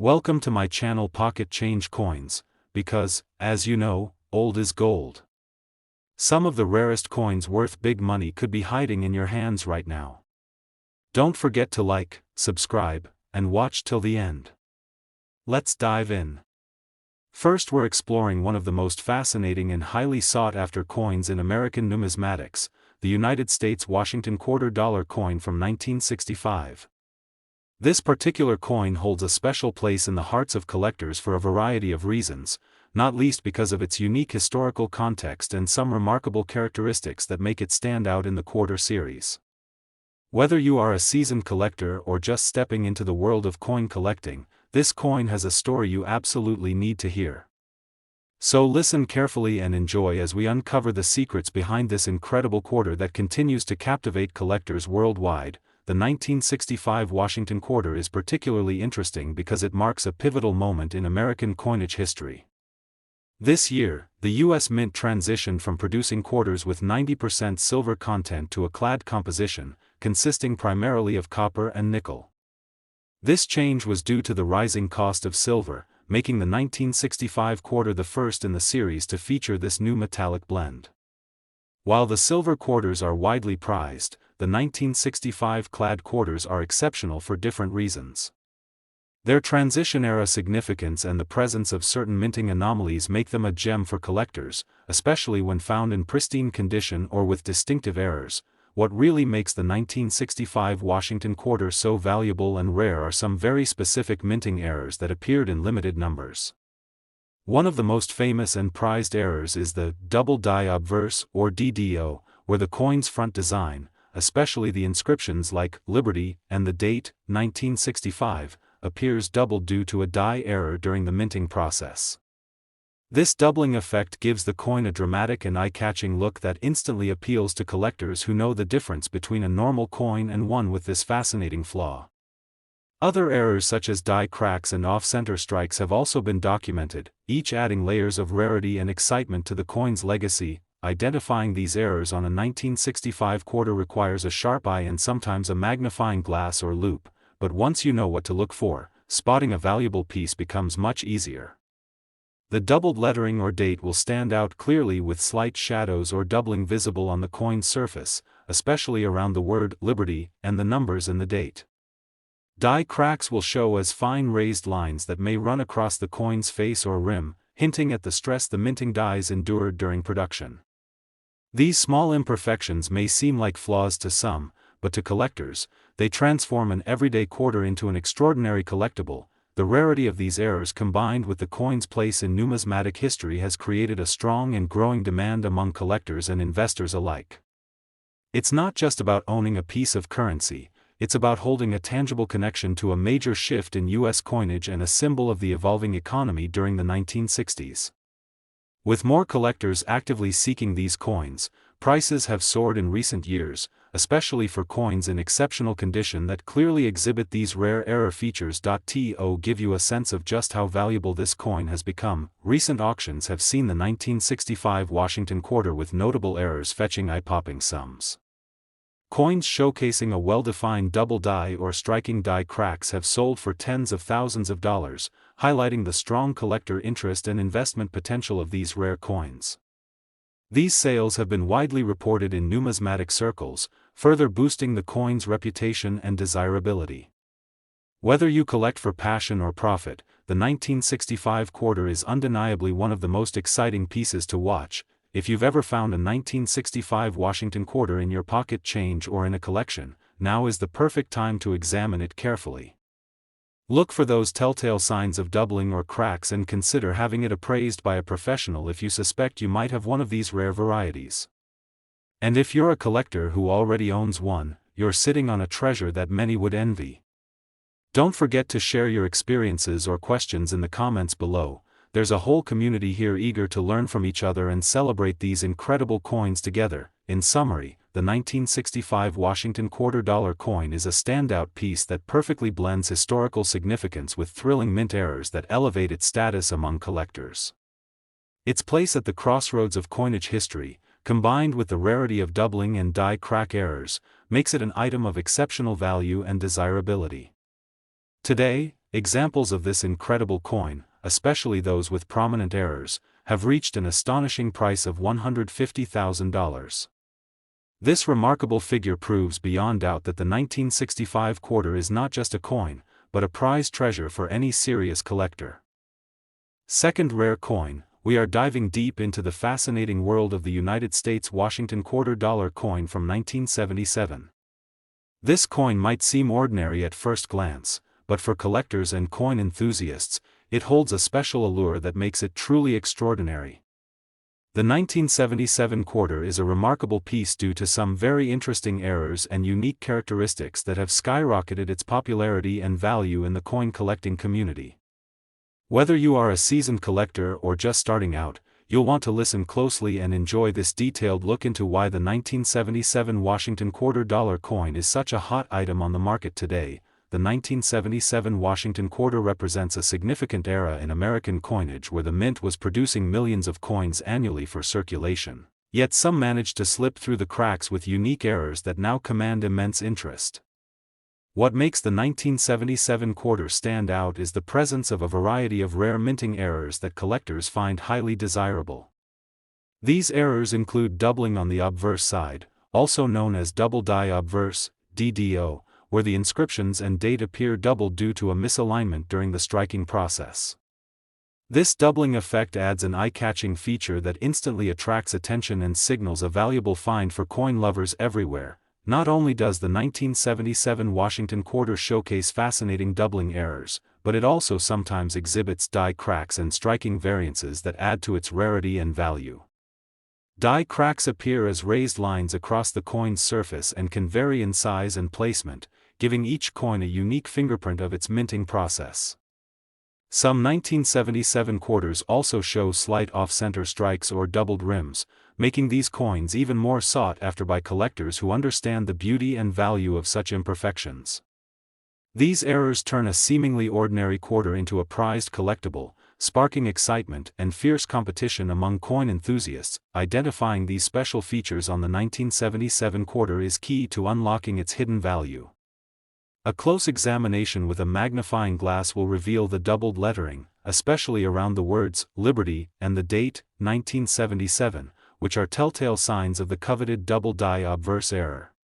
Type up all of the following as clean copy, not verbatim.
Welcome to my channel Pocket Change Coins, because, as you know, old is gold. Some of the rarest coins worth big money could be hiding in your hands right now. Don't forget to like, subscribe, and watch till the end. Let's dive in. First, we're exploring one of the most fascinating and highly sought-after coins in American numismatics, the United States Washington Quarter Dollar coin from 1965. This particular coin holds a special place in the hearts of collectors for a variety of reasons, not least because of its unique historical context and some remarkable characteristics that make it stand out in the quarter series. Whether you are a seasoned collector or just stepping into the world of coin collecting, this coin has a story you absolutely need to hear. So listen carefully and enjoy as we uncover the secrets behind this incredible quarter that continues to captivate collectors worldwide. The 1965 Washington Quarter is particularly interesting because it marks a pivotal moment in American coinage history. This year, the U.S. Mint transitioned from producing quarters with 90% silver content to a clad composition, consisting primarily of copper and nickel. This change was due to the rising cost of silver, making the 1965 quarter the first in the series to feature this new metallic blend. While the silver quarters are widely prized, the 1965 clad quarters are exceptional for different reasons. Their transition-era significance and the presence of certain minting anomalies make them a gem for collectors, especially when found in pristine condition or with distinctive errors. What really makes the 1965 Washington Quarter so valuable and rare are some very specific minting errors that appeared in limited numbers. One of the most famous and prized errors is the double die obverse or DDO, where the coin's front design, especially the inscriptions like Liberty and the date, 1965, appears doubled due to a die error during the minting process. This doubling effect gives the coin a dramatic and eye-catching look that instantly appeals to collectors who know the difference between a normal coin and one with this fascinating flaw. Other errors such as die cracks and off-center strikes have also been documented, each adding layers of rarity and excitement to the coin's legacy. Identifying these errors on a 1965 quarter requires a sharp eye and sometimes a magnifying glass or loupe, but once you know what to look for, spotting a valuable piece becomes much easier. The doubled lettering or date will stand out clearly with slight shadows or doubling visible on the coin's surface, especially around the word Liberty and the numbers in the date. Die cracks will show as fine raised lines that may run across the coin's face or rim, hinting at the stress the minting dies endured during production. These small imperfections may seem like flaws to some, but to collectors, they transform an everyday quarter into an extraordinary collectible. The rarity of these errors combined with the coin's place in numismatic history has created a strong and growing demand among collectors and investors alike. It's not just about owning a piece of currency, it's about holding a tangible connection to a major shift in U.S. coinage and a symbol of the evolving economy during the 1960s. With more collectors actively seeking these coins, prices have soared in recent years, especially for coins in exceptional condition that clearly exhibit these rare error features. To give you a sense of just how valuable this coin has become, recent auctions have seen the 1965 Washington Quarter with notable errors fetching eye-popping sums. Coins showcasing a well-defined double die or striking die cracks have sold for tens of thousands of dollars, highlighting the strong collector interest and investment potential of these rare coins. These sales have been widely reported in numismatic circles, further boosting the coin's reputation and desirability. Whether you collect for passion or profit, the 1965 quarter is undeniably one of the most exciting pieces to watch. If you've ever found a 1965 Washington Quarter in your pocket change or in a collection, now is the perfect time to examine it carefully. Look for those telltale signs of doubling or cracks and consider having it appraised by a professional if you suspect you might have one of these rare varieties. And if you're a collector who already owns one, you're sitting on a treasure that many would envy. Don't forget to share your experiences or questions in the comments below. There's a whole community here eager to learn from each other and celebrate these incredible coins together. In summary, the 1965 Washington Quarter Dollar coin is a standout piece that perfectly blends historical significance with thrilling mint errors that elevate its status among collectors. Its place at the crossroads of coinage history, combined with the rarity of doubling and die crack errors, makes it an item of exceptional value and desirability. Today, examples of this incredible coin, especially those with prominent errors, have reached an astonishing price of $150,000. This remarkable figure proves beyond doubt that the 1965 quarter is not just a coin, but a prized treasure for any serious collector. Second rare coin, we are diving deep into the fascinating world of the United States Washington quarter dollar coin from 1977. This coin might seem ordinary at first glance, but for collectors and coin enthusiasts, it holds a special allure that makes it truly extraordinary. The 1977 quarter is a remarkable piece due to some very interesting errors and unique characteristics that have skyrocketed its popularity and value in the coin collecting community. Whether you are a seasoned collector or just starting out, you'll want to listen closely and enjoy this detailed look into why the 1977 Washington quarter dollar coin is such a hot item on the market today. The 1977 Washington quarter represents a significant era in American coinage where the mint was producing millions of coins annually for circulation. Yet some managed to slip through the cracks with unique errors that now command immense interest. What makes the 1977 quarter stand out is the presence of a variety of rare minting errors that collectors find highly desirable. These errors include doubling on the obverse side, also known as double die obverse, DDO, where the inscriptions and date appear doubled due to a misalignment during the striking process. This doubling effect adds an eye-catching feature that instantly attracts attention and signals a valuable find for coin lovers everywhere. Not only does the 1977 Washington quarter showcase fascinating doubling errors, but it also sometimes exhibits die cracks and striking variances that add to its rarity and value. Die cracks appear as raised lines across the coin's surface and can vary in size and placement, giving each coin a unique fingerprint of its minting process. Some 1977 quarters also show slight off-center strikes or doubled rims, making these coins even more sought after by collectors who understand the beauty and value of such imperfections. These errors turn a seemingly ordinary quarter into a prized collectible, sparking excitement and fierce competition among coin enthusiasts. Identifying these special features on the 1977 quarter is key to unlocking its hidden value. A close examination with a magnifying glass will reveal the doubled lettering, especially around the words Liberty and the date 1977, which are telltale signs of the coveted double die obverse error.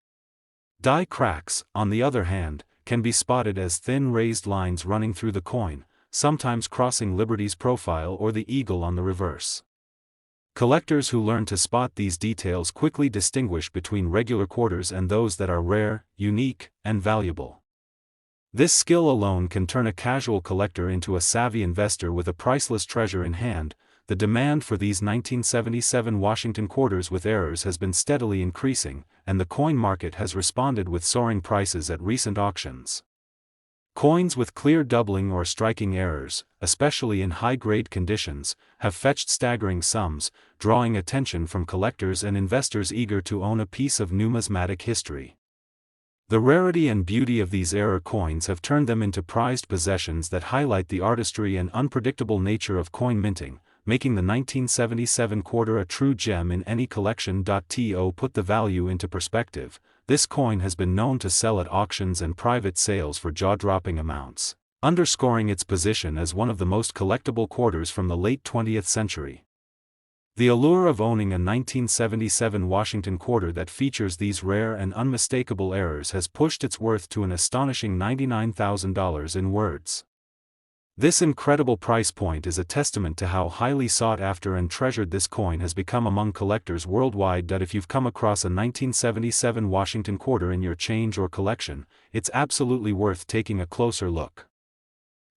Die cracks, on the other hand, can be spotted as thin raised lines running through the coin, sometimes crossing Liberty's profile or the eagle on the reverse. Collectors who learn to spot these details quickly distinguish between regular quarters and those that are rare, unique, and valuable. This skill alone can turn a casual collector into a savvy investor with a priceless treasure in hand. The demand for these 1977 Washington quarters with errors has been steadily increasing, and the coin market has responded with soaring prices at recent auctions. Coins with clear doubling or striking errors, especially in high-grade conditions, have fetched staggering sums, drawing attention from collectors and investors eager to own a piece of numismatic history. The rarity and beauty of these error coins have turned them into prized possessions that highlight the artistry and unpredictable nature of coin minting, making the 1977 quarter a true gem in any collection. To put the value into perspective, this coin has been known to sell at auctions and private sales for jaw-dropping amounts, underscoring its position as one of the most collectible quarters from the late 20th century. The allure of owning a 1977 Washington quarter that features these rare and unmistakable errors has pushed its worth to an astonishing $99,000 in words. This incredible price point is a testament to how highly sought after and treasured this coin has become among collectors worldwide. If you've come across a 1977 Washington quarter in your change or collection, it's absolutely worth taking a closer look.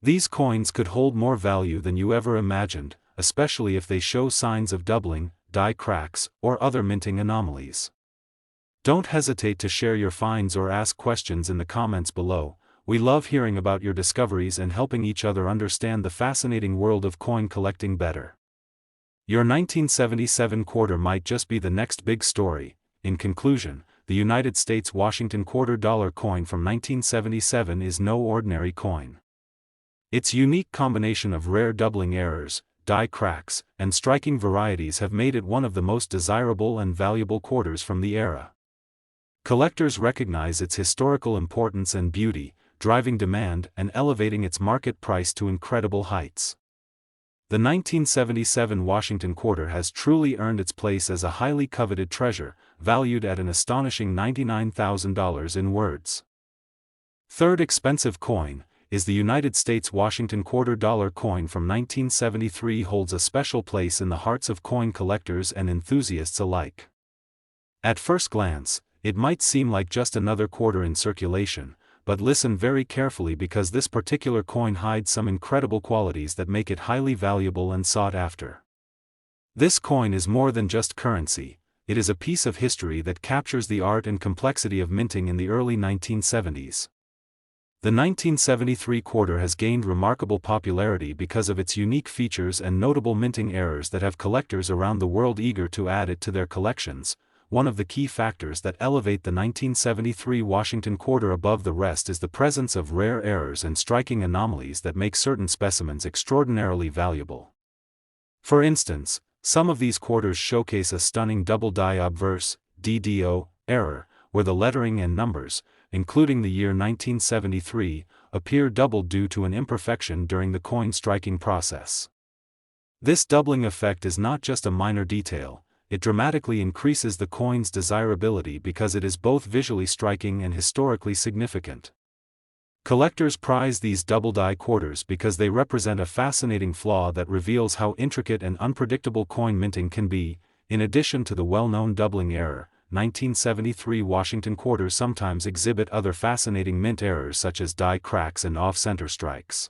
These coins could hold more value than you ever imagined, especially if they show signs of doubling, die cracks, or other minting anomalies. Don't hesitate to share your finds or ask questions in the comments below. We love hearing about your discoveries and helping each other understand the fascinating world of coin collecting better. Your 1977 quarter might just be the next big story. In conclusion, the United States Washington quarter dollar coin from 1977 is no ordinary coin. Its unique combination of rare doubling errors, die cracks, and striking varieties have made it one of the most desirable and valuable quarters from the era. Collectors recognize its historical importance and beauty, driving demand and elevating its market price to incredible heights. The 1977 Washington quarter has truly earned its place as a highly coveted treasure, valued at an astonishing $99,000 in words. Third expensive coin is the United States Washington quarter. Dollar coin from 1973 holds a special place in the hearts of coin collectors and enthusiasts alike. At first glance, it might seem like just another quarter in circulation, but listen very carefully because this particular coin hides some incredible qualities that make it highly valuable and sought after. This coin is more than just currency, it is a piece of history that captures the art and complexity of minting in the early 1970s. The 1973 quarter has gained remarkable popularity because of its unique features and notable minting errors that have collectors around the world eager to add it to their collections. One of the key factors that elevate the 1973 Washington quarter above the rest is the presence of rare errors and striking anomalies that make certain specimens extraordinarily valuable. For instance, some of these quarters showcase a stunning double die obverse (DDO) error, where the lettering and numbers, including the year 1973, appear doubled due to an imperfection during the coin striking process. This doubling effect is not just a minor detail, it dramatically increases the coin's desirability because it is both visually striking and historically significant. Collectors prize these double die quarters because they represent a fascinating flaw that reveals how intricate and unpredictable coin minting can be. In addition to the well-known doubling error, 1973 Washington quarters sometimes exhibit other fascinating mint errors such as die cracks and off-center strikes.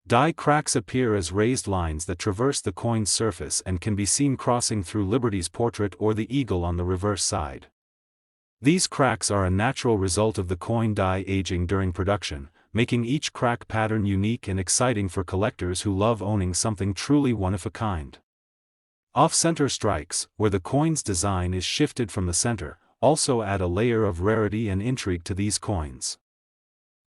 Die cracks appear as raised lines that traverse the coin's surface and can be seen crossing through Liberty's portrait or the eagle on the reverse side. These cracks are a natural result of the coin die aging during production, making each crack pattern unique and exciting for collectors who love owning something truly one of a kind. Off-center strikes, where the coin's design is shifted from the center, also add a layer of rarity and intrigue to these coins.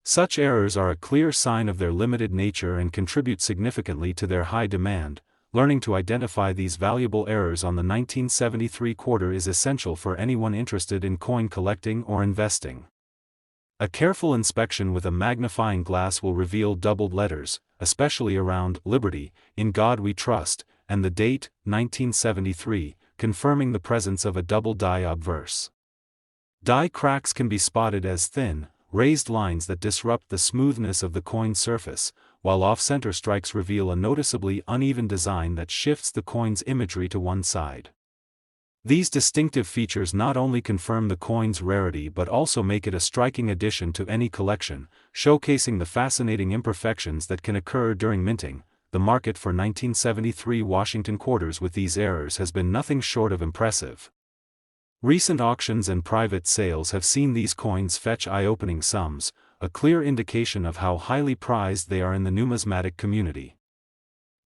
Such errors are a clear sign of their limited nature and contribute significantly to their high demand. Learning to identify these valuable errors on the 1973 quarter is essential for anyone interested in coin collecting or investing. A careful inspection with a magnifying glass will reveal doubled letters, especially around Liberty, In God We Trust, and the date, 1973, confirming the presence of a double die obverse. Die cracks can be spotted as thin, raised lines that disrupt the smoothness of the coin's surface, while off-center strikes reveal a noticeably uneven design that shifts the coin's imagery to one side. These distinctive features not only confirm the coin's rarity but also make it a striking addition to any collection, showcasing the fascinating imperfections that can occur during minting. The market for 1973 Washington quarters with these errors has been nothing short of impressive. Recent auctions and private sales have seen these coins fetch eye-opening sums, a clear indication of how highly prized they are in the numismatic community.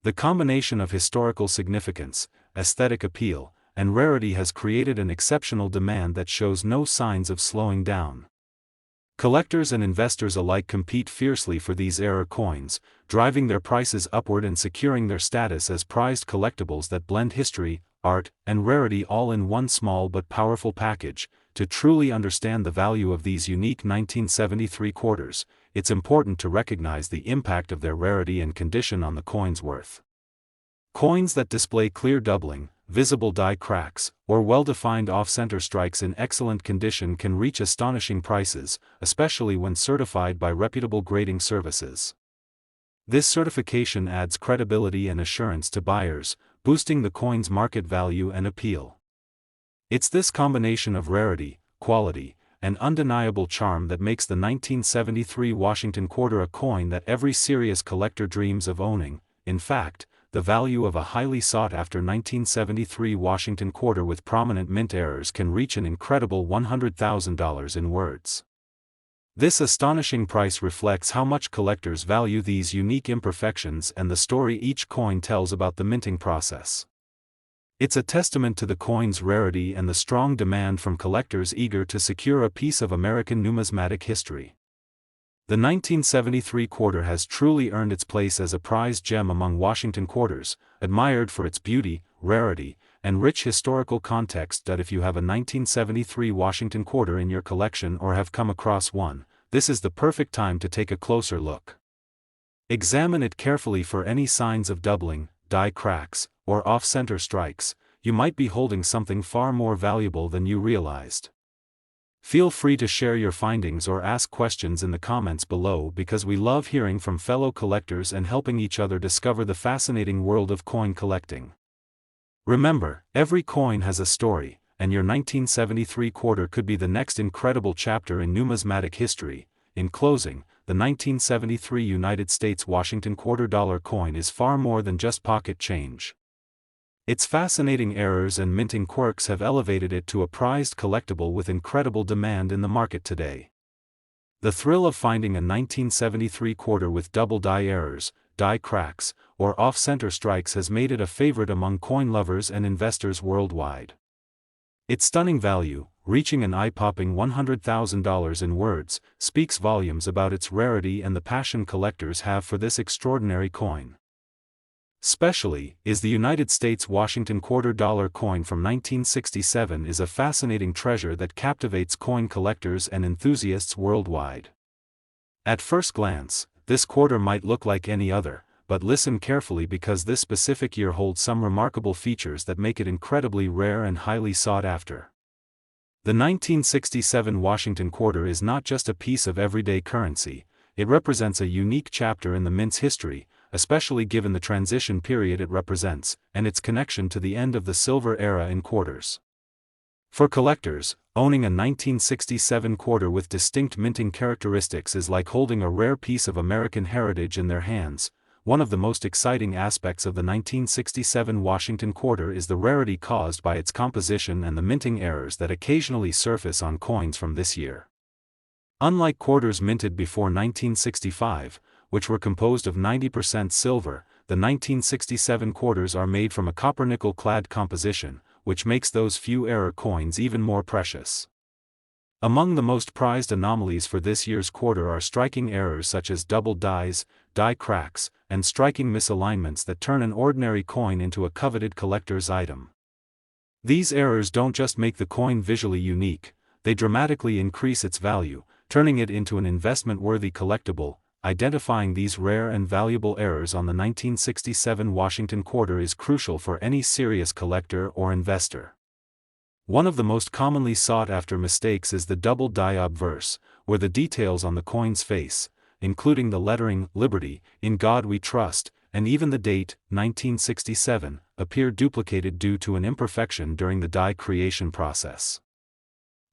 The combination of historical significance, aesthetic appeal, and rarity has created an exceptional demand that shows no signs of slowing down. Collectors and investors alike compete fiercely for these rare coins, driving their prices upward and securing their status as prized collectibles that blend history, art, and rarity all in one small but powerful package. To truly understand the value of these unique 1973 quarters, it's important to recognize the impact of their rarity and condition on the coin's worth. Coins that display clear doubling, visible die cracks, or well-defined off-center strikes in excellent condition can reach astonishing prices, especially when certified by reputable grading services. This certification adds credibility and assurance to buyers, boosting the coin's market value and appeal. It's this combination of rarity, quality, and undeniable charm that makes the 1973 Washington quarter a coin that every serious collector dreams of owning. In fact, the value of a highly sought-after 1973 Washington quarter with prominent mint errors can reach an incredible $100,000 in words. This astonishing price reflects how much collectors value these unique imperfections and the story each coin tells about the minting process. It's a testament to the coin's rarity and the strong demand from collectors eager to secure a piece of American numismatic history. The 1973 quarter has truly earned its place as a prized gem among Washington quarters, admired for its beauty, rarity, and rich historical context. If you have a 1973 Washington quarter in your collection or have come across one, this is the perfect time to take a closer look. Examine it carefully for any signs of doubling, die cracks, or off-center strikes. You might be holding something far more valuable than you realized. Feel free to share your findings or ask questions in the comments below because we love hearing from fellow collectors and helping each other discover the fascinating world of coin collecting. Remember, every coin has a story, and your 1973 quarter could be the next incredible chapter in numismatic history. In closing, the 1973 United States Washington $quarter coin is far more than just pocket change. Its fascinating errors and minting quirks have elevated it to a prized collectible with incredible demand in the market today. The thrill of finding a 1973 quarter with double die errors, die cracks, or off-center strikes has made it a favorite among coin lovers and investors worldwide. Its stunning value, reaching an eye-popping $100,000 in words, speaks volumes about its rarity and the passion collectors have for this extraordinary coin. Especially, the United States Washington $quarter coin from 1967 is a fascinating treasure that captivates coin collectors and enthusiasts worldwide. At first glance, this quarter might look like any other, but listen carefully because this specific year holds some remarkable features that make it incredibly rare and highly sought after. The 1967 Washington quarter is not just a piece of everyday currency, it represents a unique chapter in the mint's history, especially given the transition period it represents, and its connection to the end of the silver era in quarters. For collectors, owning a 1967 quarter with distinct minting characteristics is like holding a rare piece of American heritage in their hands. One of the most exciting aspects of the 1967 Washington quarter is the rarity caused by its composition and the minting errors that occasionally surface on coins from this year. Unlike quarters minted before 1965, which were composed of 90% silver, the 1967 quarters are made from a copper-nickel clad composition, which makes those few error coins even more precious. Among the most prized anomalies for this year's quarter are striking errors such as double dies, die cracks, and striking misalignments that turn an ordinary coin into a coveted collector's item. These errors don't just make the coin visually unique, they dramatically increase its value, turning it into an investment-worthy collectible. Identifying these rare and valuable errors on the 1967 Washington quarter is crucial for any serious collector or investor. One of the most commonly sought-after mistakes is the double die obverse, where the details on the coin's face, including the lettering "Liberty," "In God We Trust," and even the date, 1967, appear duplicated due to an imperfection during the die creation process.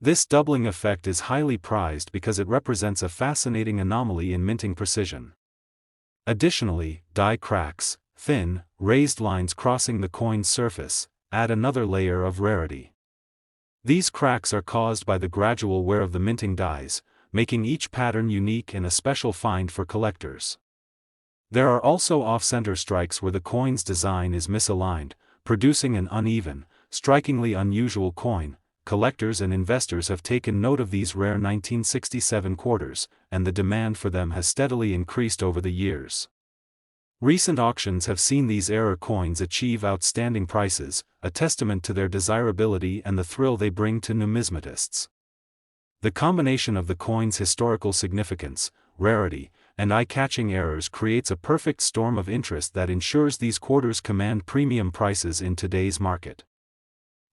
This doubling effect is highly prized because it represents a fascinating anomaly in minting precision. Additionally, die cracks, thin, raised lines crossing the coin's surface, add another layer of rarity. These cracks are caused by the gradual wear of the minting dies, making each pattern unique and a special find for collectors. There are also off-center strikes where the coin's design is misaligned, producing an uneven, strikingly unusual coin. Collectors and investors have taken note of these rare 1967 quarters, and the demand for them has steadily increased over the years. Recent auctions have seen these error coins achieve outstanding prices, a testament to their desirability and the thrill they bring to numismatists. The combination of the coin's historical significance, rarity, and eye-catching errors creates a perfect storm of interest that ensures these quarters command premium prices in today's market.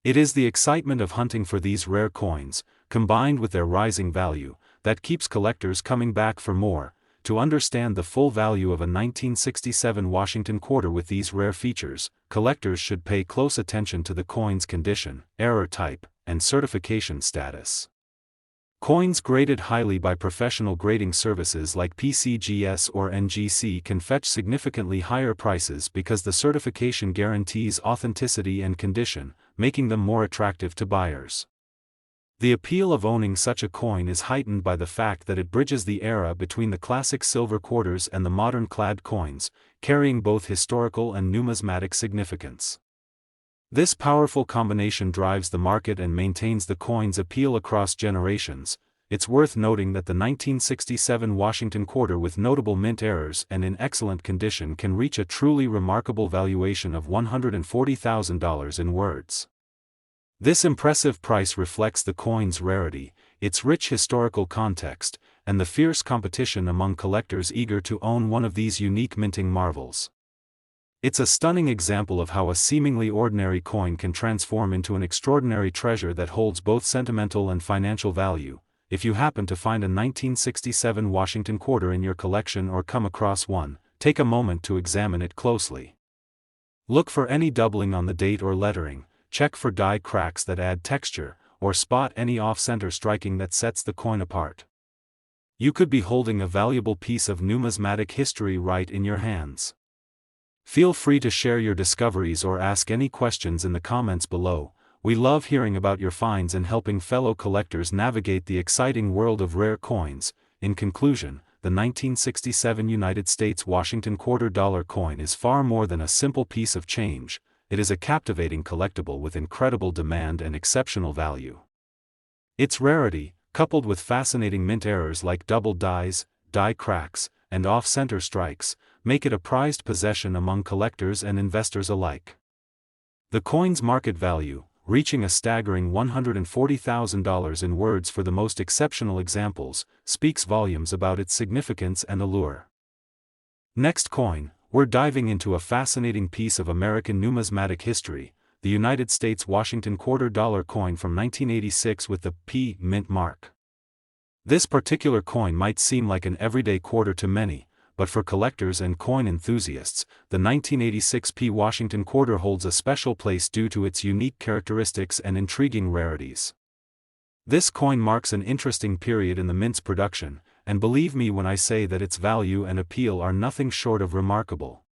It is the excitement of hunting for these rare coins, combined with their rising value, that keeps collectors coming back for more. To understand the full value of a 1967 Washington quarter with these rare features, collectors should pay close attention to the coin's condition, error type, and certification status. Coins graded highly by professional grading services like PCGS or NGC can fetch significantly higher prices because the certification guarantees authenticity and condition, making them more attractive to buyers. The appeal of owning such a coin is heightened by the fact that it bridges the era between the classic silver quarters and the modern clad coins, carrying both historical and numismatic significance. This powerful combination drives the market and maintains the coin's appeal across generations. It's worth noting that the 1967 Washington quarter with notable mint errors and in excellent condition can reach a truly remarkable valuation of $140,000 in words. This impressive price reflects the coin's rarity, its rich historical context, and the fierce competition among collectors eager to own one of these unique minting marvels. It's a stunning example of how a seemingly ordinary coin can transform into an extraordinary treasure that holds both sentimental and financial value. If you happen to find a 1967 Washington quarter in your collection or come across one, take a moment to examine it closely. Look for any doubling on the date or lettering, check for die cracks that add texture, or spot any off-center striking that sets the coin apart. You could be holding a valuable piece of numismatic history right in your hands. Feel free to share your discoveries or ask any questions in the comments below. We love hearing about your finds and helping fellow collectors navigate the exciting world of rare coins. In conclusion, the 1967 United States Washington $quarter coin is far more than a simple piece of change. It is a captivating collectible with incredible demand and exceptional value. Its rarity, coupled with fascinating mint errors like double dies, die cracks, and off-center strikes, make it a prized possession among collectors and investors alike. The coin's market value, reaching a staggering $140,000 in words for the most exceptional examples, speaks volumes about its significance and allure. Next coin, we're diving into a fascinating piece of American numismatic history, the United States Washington $quarter coin from 1986 with the P mint mark. This particular coin might seem like an everyday quarter to many, but for collectors and coin enthusiasts, the 1986 P Washington quarter holds a special place due to its unique characteristics and intriguing rarities. This coin marks an interesting period in the mint's production, and believe me when I say that its value and appeal are nothing short of remarkable.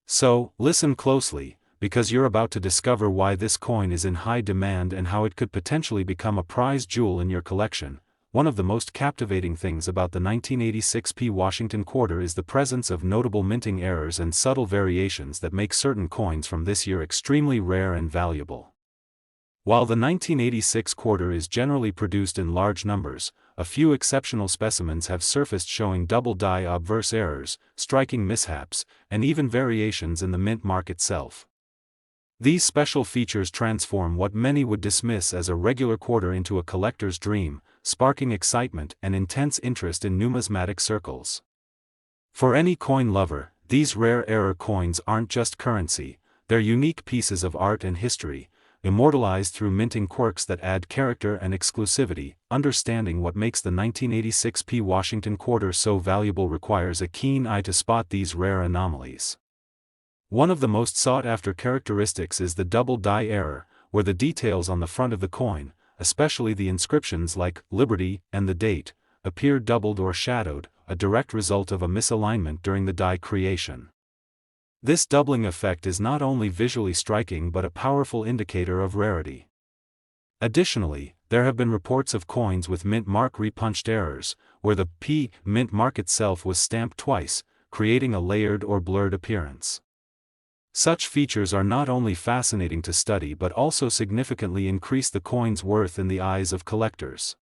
So, listen closely, because you're about to discover why this coin is in high demand and how it could potentially become a prized jewel in your collection. One of the most captivating things about the 1986 P Washington quarter is the presence of notable minting errors and subtle variations that make certain coins from this year extremely rare and valuable. While the 1986 quarter is generally produced in large numbers, a few exceptional specimens have surfaced showing double die obverse errors, striking mishaps, and even variations in the mint mark itself. These special features transform what many would dismiss as a regular quarter into a collector's dream, sparking excitement and intense interest in numismatic circles. For any coin lover, these rare error coins aren't just currency, they're unique pieces of art and history, immortalized through minting quirks that add character and exclusivity. Understanding what makes the 1986 P Washington quarter so valuable requires a keen eye to spot these rare anomalies. One of the most sought-after characteristics is the double die error, where the details on the front of the coin, especially the inscriptions like Liberty and the date, appear doubled or shadowed, a direct result of a misalignment during the die creation. This doubling effect is not only visually striking but a powerful indicator of rarity. Additionally, there have been reports of coins with mint mark repunched errors, where the P mint mark itself was stamped twice, creating a layered or blurred appearance. Such features are not only fascinating to study but also significantly increase the coin's worth in the eyes of collectors.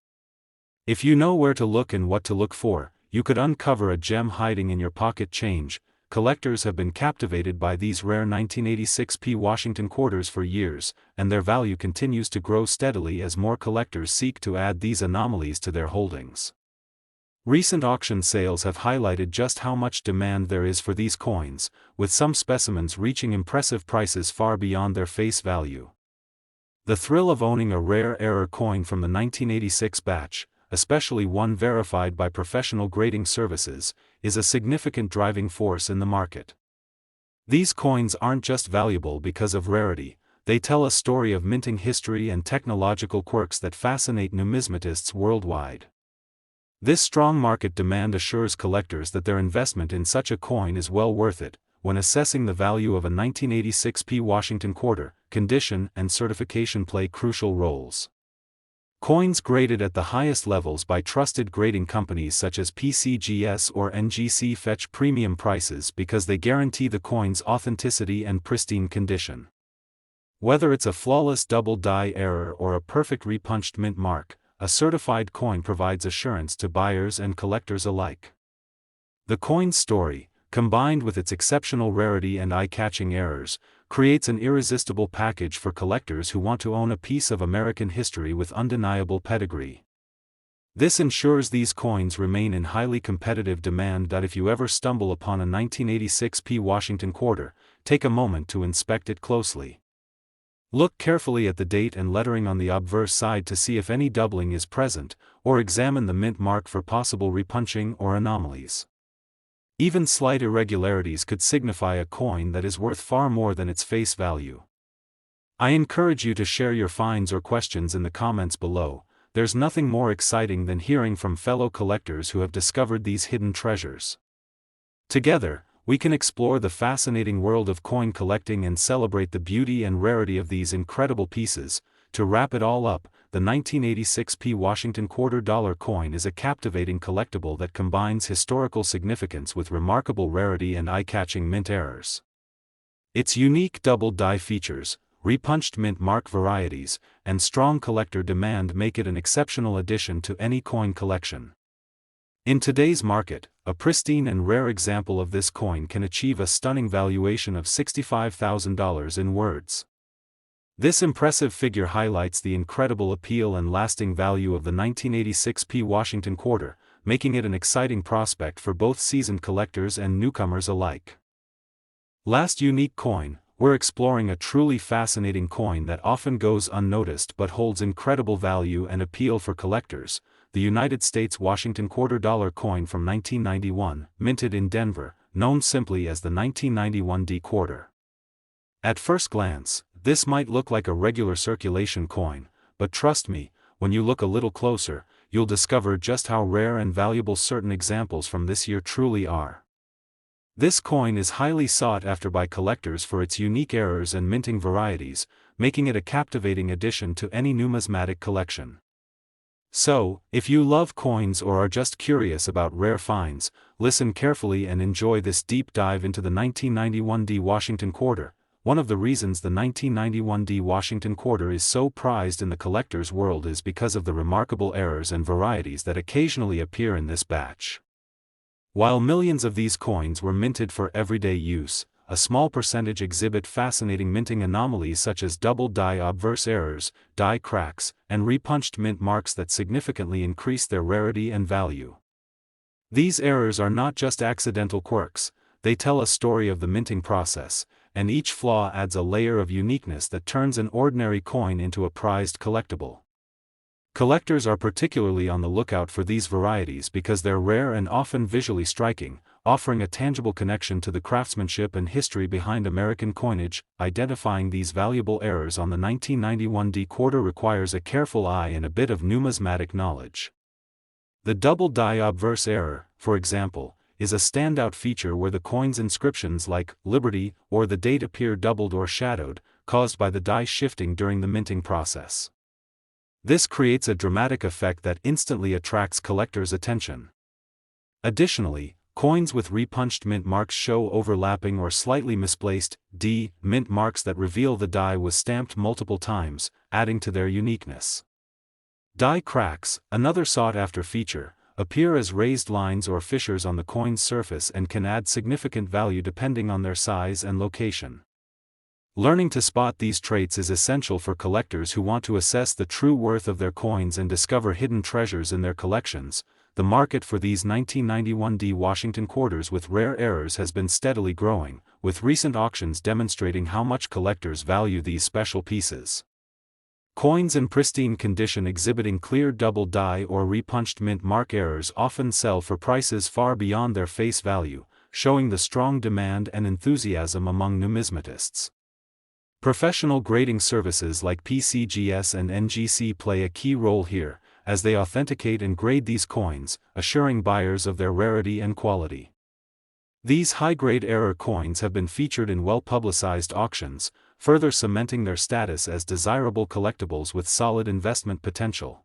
If you know where to look and what to look for, you could uncover a gem hiding in your pocket change. Collectors have been captivated by these rare 1986 P Washington quarters for years, and their value continues to grow steadily as more collectors seek to add these anomalies to their holdings. Recent auction sales have highlighted just how much demand there is for these coins, with some specimens reaching impressive prices far beyond their face value. The thrill of owning a rare error coin from the 1986 batch, especially one verified by professional grading services, is a significant driving force in the market. These coins aren't just valuable because of rarity, they tell a story of minting history and technological quirks that fascinate numismatists worldwide. This strong market demand assures collectors that their investment in such a coin is well worth it. When assessing the value of a 1986 P Washington quarter, condition and certification play crucial roles. Coins graded at the highest levels by trusted grading companies such as PCGS or NGC fetch premium prices because they guarantee the coin's authenticity and pristine condition. Whether it's a flawless double die error or a perfect repunched mint mark, a certified coin provides assurance to buyers and collectors alike. The coin's story, combined with its exceptional rarity and eye-catching errors, creates an irresistible package for collectors who want to own a piece of American history with undeniable pedigree. This ensures these coins remain in highly competitive demand. If you ever stumble upon a 1986 P Washington quarter, take a moment to inspect it closely. Look carefully at the date and lettering on the obverse side to see if any doubling is present, or examine the mint mark for possible repunching or anomalies. Even slight irregularities could signify a coin that is worth far more than its face value. I encourage you to share your finds or questions in the comments below. There's nothing more exciting than hearing from fellow collectors who have discovered these hidden treasures. Together, we can explore the fascinating world of coin collecting and celebrate the beauty and rarity of these incredible pieces. To wrap it all up, the 1986 P Washington $quarter coin is a captivating collectible that combines historical significance with remarkable rarity and eye-catching mint errors. Its unique double die features, repunched mint mark varieties, and strong collector demand make it an exceptional addition to any coin collection. In today's market, a pristine and rare example of this coin can achieve a stunning valuation of $65,000 in words. This impressive figure highlights the incredible appeal and lasting value of the 1986 P Washington quarter, making it an exciting prospect for both seasoned collectors and newcomers alike. Last unique coin, we're exploring a truly fascinating coin that often goes unnoticed but holds incredible value and appeal for collectors, the United States Washington $quarter coin from 1991, minted in Denver, known simply as the 1991 D quarter. At first glance, this might look like a regular circulation coin, but trust me, when you look a little closer, you'll discover just how rare and valuable certain examples from this year truly are. This coin is highly sought after by collectors for its unique errors and minting varieties, making it a captivating addition to any numismatic collection. So, if you love coins or are just curious about rare finds, listen carefully and enjoy this deep dive into the 1991 D Washington quarter. One of the reasons the 1991 D Washington quarter is so prized in the collector's world is because of the remarkable errors and varieties that occasionally appear in this batch. While millions of these coins were minted for everyday use, a small percentage exhibit fascinating minting anomalies such as double die obverse errors, die cracks, and repunched mint marks that significantly increase their rarity and value. These errors are not just accidental quirks, they tell a story of the minting process, and each flaw adds a layer of uniqueness that turns an ordinary coin into a prized collectible. Collectors are particularly on the lookout for these varieties because they're rare and often visually striking, offering a tangible connection to the craftsmanship and history behind American coinage. Identifying these valuable errors on the 1991 D quarter requires a careful eye and a bit of numismatic knowledge. The double die obverse error, for example, is a standout feature where the coin's inscriptions like Liberty or the date appear doubled or shadowed, caused by the die shifting during the minting process. This creates a dramatic effect that instantly attracts collectors' attention. Additionally, coins with repunched mint marks show overlapping or slightly misplaced D mint marks that reveal the die was stamped multiple times, adding to their uniqueness. Die cracks, another sought-after feature, appear as raised lines or fissures on the coin's surface and can add significant value depending on their size and location. Learning to spot these traits is essential for collectors who want to assess the true worth of their coins and discover hidden treasures in their collections. The market for these 1991 D Washington quarters with rare errors has been steadily growing, with recent auctions demonstrating how much collectors value these special pieces. Coins in pristine condition exhibiting clear double die or repunched mint mark errors often sell for prices far beyond their face value, showing the strong demand and enthusiasm among numismatists. Professional grading services like PCGS and NGC play a key role here, as they authenticate and grade these coins, assuring buyers of their rarity and quality. These high-grade error coins have been featured in well-publicized auctions, further cementing their status as desirable collectibles with solid investment potential.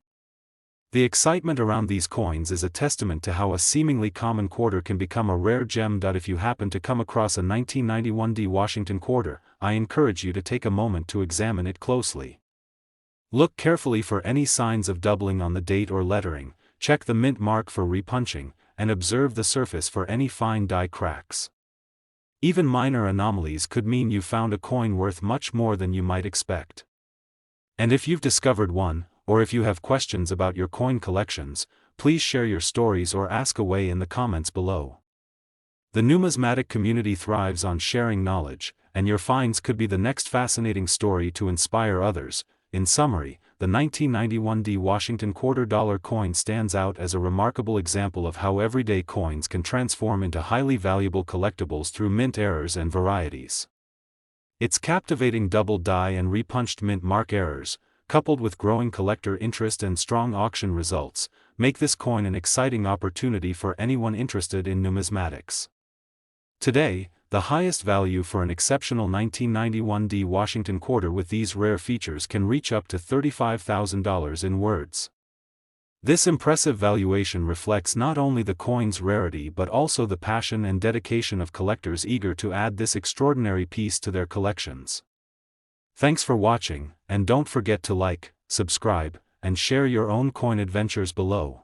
The excitement around these coins is a testament to how a seemingly common quarter can become a rare gem. If you happen to come across a 1991 D Washington quarter, I encourage you to take a moment to examine it closely. Look carefully for any signs of doubling on the date or lettering, check the mint mark for repunching, and observe the surface for any fine die cracks. Even minor anomalies could mean you found a coin worth much more than you might expect. And if you've discovered one, or if you have questions about your coin collections, please share your stories or ask away in the comments below. The numismatic community thrives on sharing knowledge, and your finds could be the next fascinating story to inspire others. In summary, the 1991 D Washington $quarter coin stands out as a remarkable example of how everyday coins can transform into highly valuable collectibles through mint errors and varieties. Its captivating double die and repunched mint mark errors, coupled with growing collector interest and strong auction results, make this coin an exciting opportunity for anyone interested in numismatics. Today, the highest value for an exceptional 1991 D Washington quarter with these rare features can reach up to $35,000 in words. This impressive valuation reflects not only the coin's rarity but also the passion and dedication of collectors eager to add this extraordinary piece to their collections. Thanks for watching, and don't forget to like, subscribe, and share your own coin adventures below.